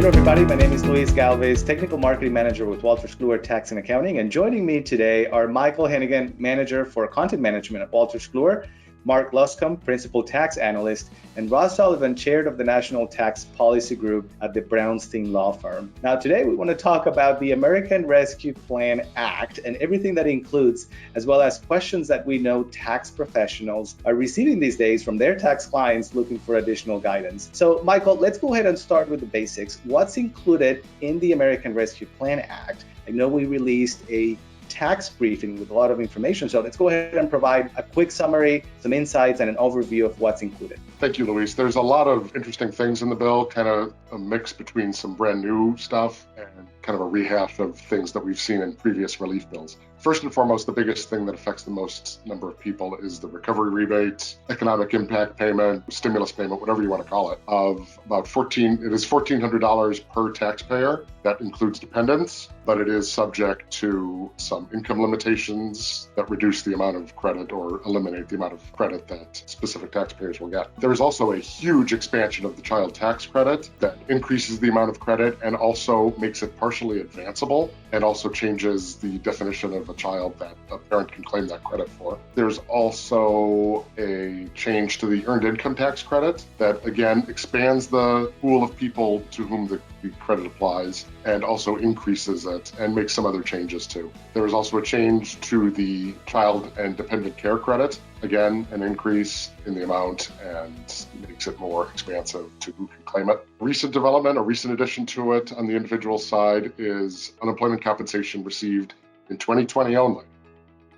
everybody. My name is Luis Galvez, Technical Marketing Manager with Wolters, Kluwer, Tax and Accounting. And joining me today are Michael Hennigan, Manager for Content Management at Wolters, Kluwer, Mark Luscombe, Principal Tax Analyst, and Ross Sullivan, Chair of the National Tax Policy Group at the Brownstein Law Firm. Now, today we want to talk about the American Rescue Plan Act and everything that includes, as well as questions that we know tax professionals are receiving these days from their tax clients looking for additional guidance. So, Michael, let's go ahead and start with the basics. What's included in the American Rescue Plan Act? I know we released a tax briefing with a lot of information. So let's go ahead and provide a quick summary, some insights, and an overview of what's included. Thank you, Luis. There's a lot of interesting things in the bill, kind of a mix between some brand new stuff and kind of a rehash of things that we've seen in previous relief bills. First and foremost, the biggest thing that affects the most number of people is the recovery rebate, economic impact payment, stimulus payment, whatever you want to call it, of about $1,400 per taxpayer. That includes dependents, but it is subject to some income limitations that reduce the amount of credit or eliminate the amount of credit that specific taxpayers will get. There's also a huge expansion of the child tax credit that increases the amount of credit and also makes it partially advanceable and also changes the definition of a child that a parent can claim that credit for. There's also a change to the earned income tax credit that again expands the pool of people to whom the credit applies and also increases it and makes some other changes too. There is also a change to the child and dependent care credit. Again, an increase in the amount and makes it more expansive to who can claim it. Recent development, a recent addition to it on the individual side is unemployment compensation received in 2020 only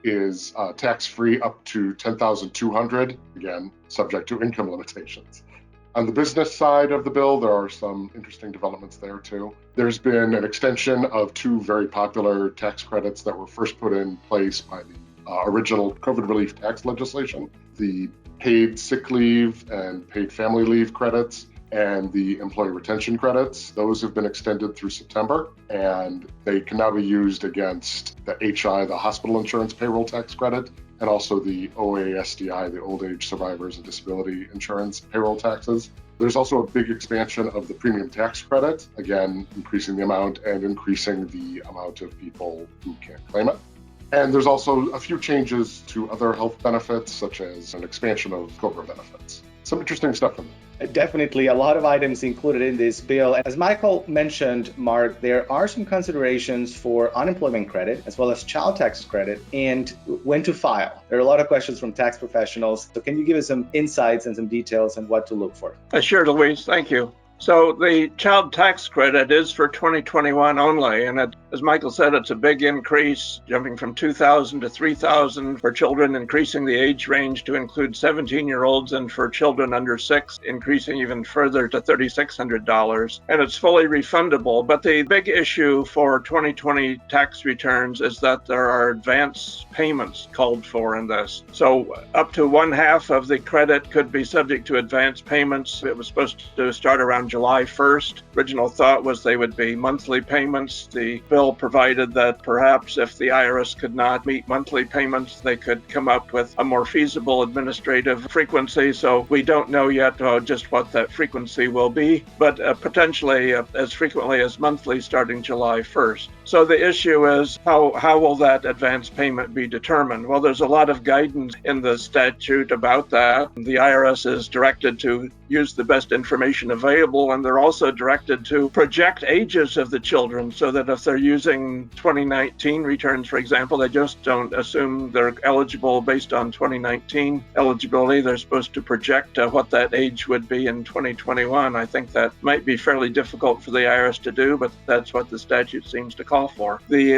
is tax-free up to $10,200, again, subject to income limitations. On the business side of the bill, there are some interesting developments there too. There's been an extension of two very popular tax credits that were first put in place by the original COVID relief tax legislation, the paid sick leave and paid family leave credits and the employee retention credits. Those have been extended through September, and they can now be used against the HI, the hospital insurance payroll tax credit, and also the OASDI, the Old Age Survivors and Disability Insurance payroll taxes. There's also a big expansion of the premium tax credit, again, increasing the amount and increasing the amount of people who can claim it. And there's also a few changes to other health benefits, such as an expansion of COBRA benefits. Some interesting stuff in there. Definitely a lot of items included in this bill. As Michael mentioned, Mark, there are some considerations for unemployment credit as well as child tax credit and when to file. There are a lot of questions from tax professionals. So can you give us some insights and some details on what to look for? Sure, Luis. Thank you. So the child tax credit is for 2021 only, and as Michael said, it's a big increase, jumping from $2,000 to $3,000 for children, increasing the age range to include 17-year-olds, and for children under 6, increasing even further to $3,600. And it's fully refundable. But the big issue for 2020 tax returns is that there are advance payments called for in this. So up to one half of the credit could be subject to advance payments. It was supposed to start around July 1st. Original thought was they would be monthly payments. The bill provided that perhaps if the IRS could not meet monthly payments, they could come up with a more feasible administrative frequency. So we don't know yet just what that frequency will be, but potentially as frequently as monthly starting July 1st. So the issue is how will that advance payment be determined? Well, there's a lot of guidance in the statute about that. The IRS is directed to use the best information available, and they're also directed to project ages of the children so that if they're using 2019 returns, for example, they just don't assume they're eligible based on 2019 eligibility. They're supposed to project what that age would be in 2021. I think that might be fairly difficult for the IRS to do, but that's what the statute seems to call for. The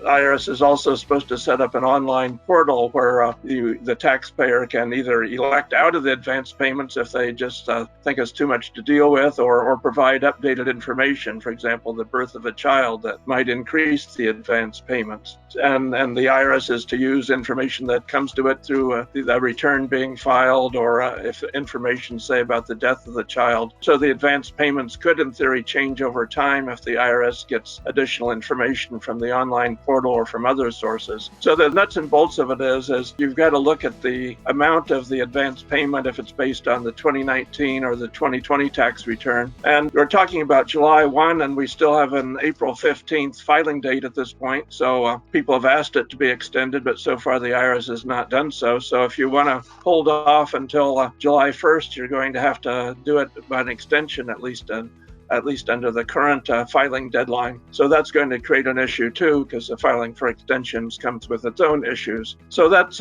IRS is also supposed to set up an online portal where the taxpayer can either elect out of the advance payments if they just think it's too much to deal with, or provide updated information, for example, the birth of a child that might increase the advance payments. And the IRS is to use information that comes to it through the return being filed, or if information, say, about the death of the child. So the advance payments could, in theory, change over time if the IRS gets additional information information from the online portal or from other sources. So the nuts and bolts of it is you've got to look at the amount of the advance payment if it's based on the 2019 or the 2020 tax return. And we're talking about July 1, and we still have an April 15th filing date at this point. So people have asked it to be extended, but so far the IRS has not done so. So if you want to hold off until July 1st, you're going to have to do it by an extension, at least under the current filing deadline. So that's going to create an issue too, because the filing for extensions comes with its own issues. So that's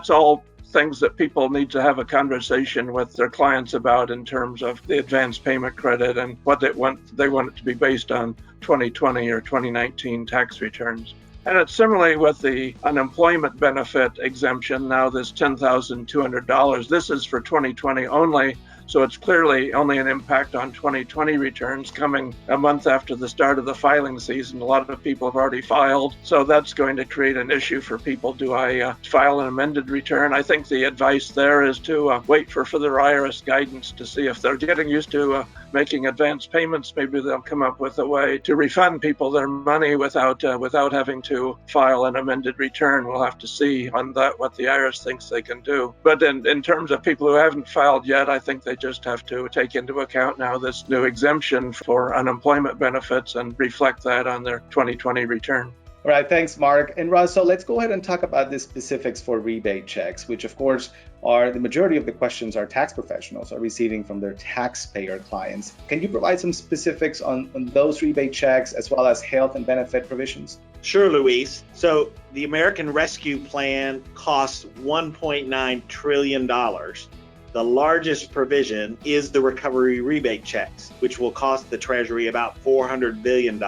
all things that people need to have a conversation with their clients about in terms of the advance payment credit and what they want it to be based on 2020 or 2019 tax returns. And it's similarly with the unemployment benefit exemption, now this $10,200. This is for 2020 only, so it's clearly only an impact on 2020 returns coming a month after the start of the filing season. A lot of people have already filed, so that's going to create an issue for people. Do I file an amended return? I think the advice there is to wait for further IRS guidance to see if they're getting used to making advance payments. Maybe they'll come up with a way to refund people their money without having to file an amended return. We'll have to see on that what the IRS thinks they can do. But in terms of people who haven't filed yet, I think they just have to take into account now this new exemption for unemployment benefits and reflect that on their 2020 return. All right, thanks, Mark. And Russ, so let's go ahead and talk about the specifics for rebate checks, which of course are the majority of the questions our tax professionals are receiving from their taxpayer clients. Can you provide some specifics on those rebate checks as well as health and benefit provisions? Sure, Luis. So the American Rescue Plan costs $1.9 trillion. The largest provision is the recovery rebate checks, which will cost the Treasury about $400 billion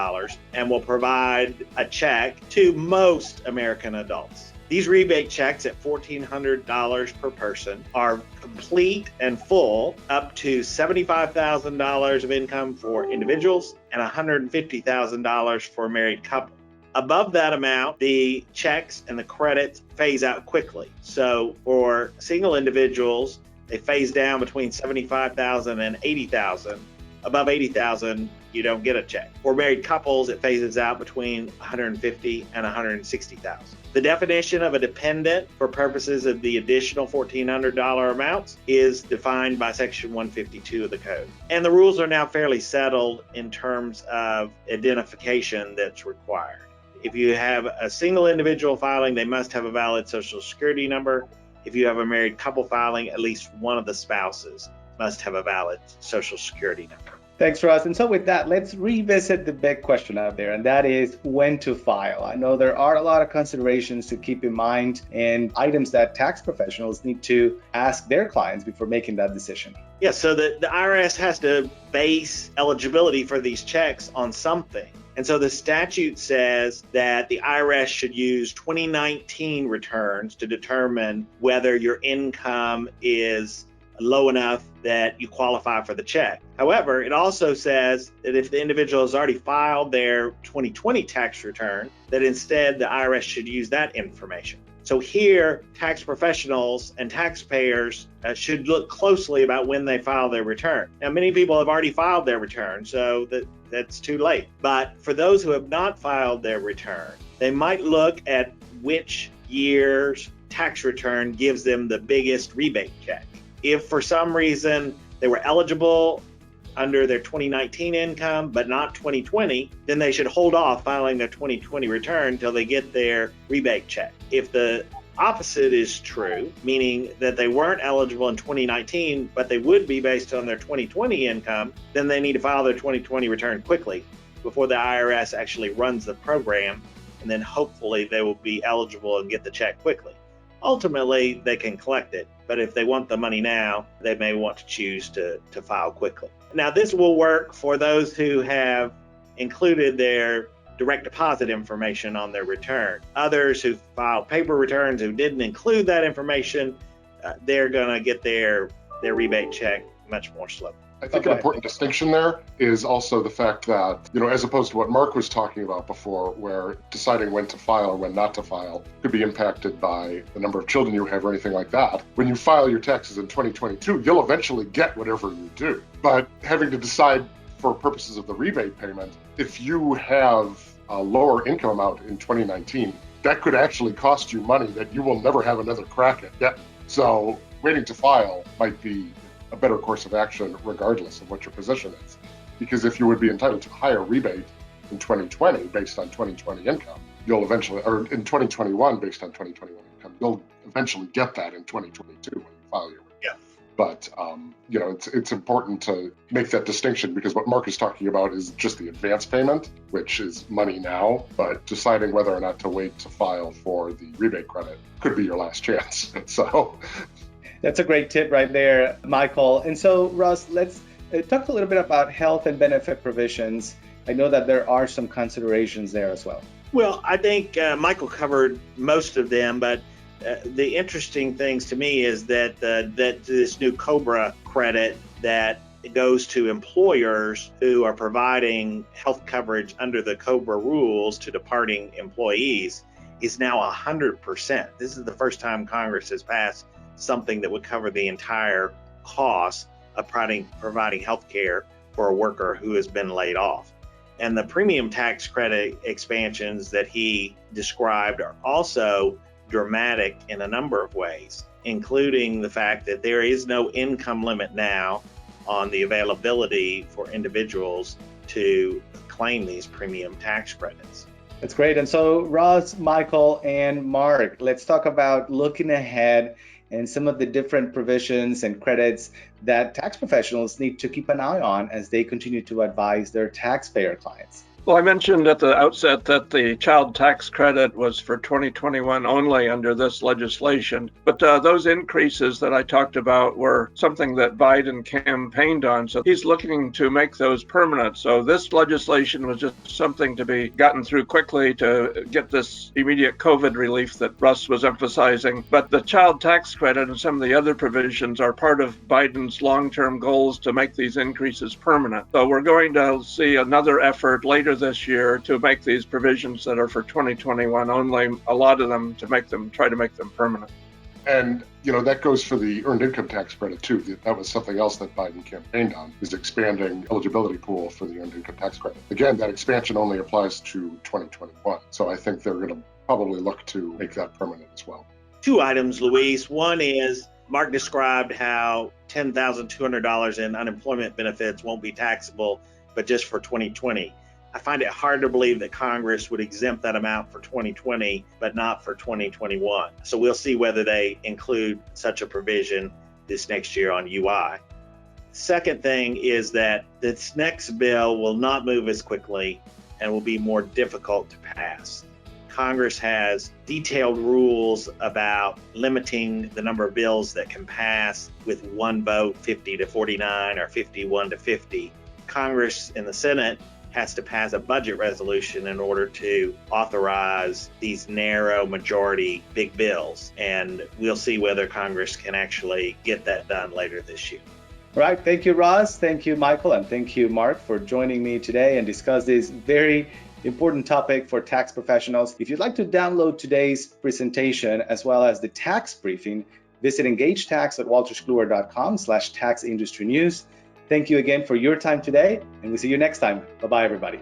and will provide a check to most American adults. These rebate checks at $1,400 per person are complete and full up to $75,000 of income for individuals and $150,000 for a married couple. Above that amount, the checks and the credits phase out quickly. So for single individuals, they phase down between $75,000 and $80,000. Above $80,000, you don't get a check. For married couples, it phases out between $150,000 and $160,000. The definition of a dependent for purposes of the additional $1,400 amounts is defined by Section 152 of the Code. And the rules are now fairly settled in terms of identification that's required. If you have a single individual filing, they must have a valid Social Security number. If you have a married couple filing, at least one of the spouses must have a valid Social Security number. Thanks, Russ. And so with that, let's revisit the big question out there, and that is when to file. I know there are a lot of considerations to keep in mind and items that tax professionals need to ask their clients before making that decision. Yeah, so the IRS has to base eligibility for these checks on something. And so the statute says that the IRS should use 2019 returns to determine whether your income is low enough that you qualify for the check. However, it also says that if the individual has already filed their 2020 tax return, that instead the IRS should use that information. So here, tax professionals and taxpayers should look closely about when they file their return. Now, many people have already filed their return, so that's too late. But for those who have not filed their return, they might look at which year's tax return gives them the biggest rebate check. If for some reason they were eligible under their 2019 income, but not 2020, then they should hold off filing their 2020 return until they get their rebate check. If the opposite is true, meaning that they weren't eligible in 2019, but they would be based on their 2020 income, then they need to file their 2020 return quickly before the IRS actually runs the program, and then hopefully they will be eligible and get the check quickly. Ultimately, they can collect it, but if they want the money now, they may want to choose to file quickly. Now, this will work for those who have included their direct deposit information on their return. Others who filed paper returns who didn't include that information, they're going to get their rebate check much more slowly. I think an important distinction there is also the fact that, as opposed to what Mark was talking about before, where deciding when to file or when not to file could be impacted by the number of children you have or anything like that. When you file your taxes in 2022, you'll eventually get whatever you do. But having to decide for purposes of the rebate payment, if you have a lower income amount in 2019, that could actually cost you money that you will never have another crack at yet. So waiting to file might be a better course of action regardless of what your position is. Because if you would be entitled to a higher rebate in 2020 based on 2020 income, you'll eventually, or in 2021 based on 2021 income, you'll eventually get that in 2022 when you file your. Yeah. But it's important to make that distinction, because what Mark is talking about is just the advance payment, which is money now, but deciding whether or not to wait to file for the rebate credit could be your last chance. So that's a great tip right there, Michael. And so, Russ, let's talk a little bit about health and benefit provisions. I know that there are some considerations there as well. Well, I think Michael covered most of them, but the interesting things to me is that this new COBRA credit that goes to employers who are providing health coverage under the COBRA rules to departing employees is now 100%. This is the first time Congress has passed something that would cover the entire cost of providing health care for a worker who has been laid off. And the premium tax credit expansions that he described are also dramatic in a number of ways, including the fact that there is no income limit now on the availability for individuals to claim these premium tax credits. That's great. And so, Ross, Michael, and Mark, let's talk about looking ahead and some of the different provisions and credits that tax professionals need to keep an eye on as they continue to advise their taxpayer clients. Well, I mentioned at the outset that the child tax credit was for 2021 only under this legislation, but those increases that I talked about were something that Biden campaigned on, so he's looking to make those permanent. So this legislation was just something to be gotten through quickly to get this immediate COVID relief that Russ was emphasizing, but the child tax credit and some of the other provisions are part of Biden's long-term goals to make these increases permanent. So we're going to see another effort later this year to make these provisions that are for 2021 only, a lot of them try to make them permanent. And, that goes for the earned income tax credit too. That was something else that Biden campaigned on, is expanding eligibility pool for the earned income tax credit. Again, that expansion only applies to 2021. So I think they're going to probably look to make that permanent as well. Two items, Luis. One is Mark described how $10,200 in unemployment benefits won't be taxable, but just for 2020. I find it hard to believe that Congress would exempt that amount for 2020, but not for 2021. So we'll see whether they include such a provision this next year on UI. Second thing is that this next bill will not move as quickly and will be more difficult to pass. Congress has detailed rules about limiting the number of bills that can pass with one vote, 50 to 49 or 51 to 50. Congress in the Senate has to pass a budget resolution in order to authorize these narrow majority big bills. And we'll see whether Congress can actually get that done later this year. All right. Thank you, Ross. Thank you, Michael. And thank you, Mark, for joining me today and discuss this very important topic for tax professionals. If you'd like to download today's presentation as well as the tax briefing, visit engagetax@wolterskluwer.com/tax industry news. Thank you again for your time today, and we'll see you next time. Bye-bye, everybody.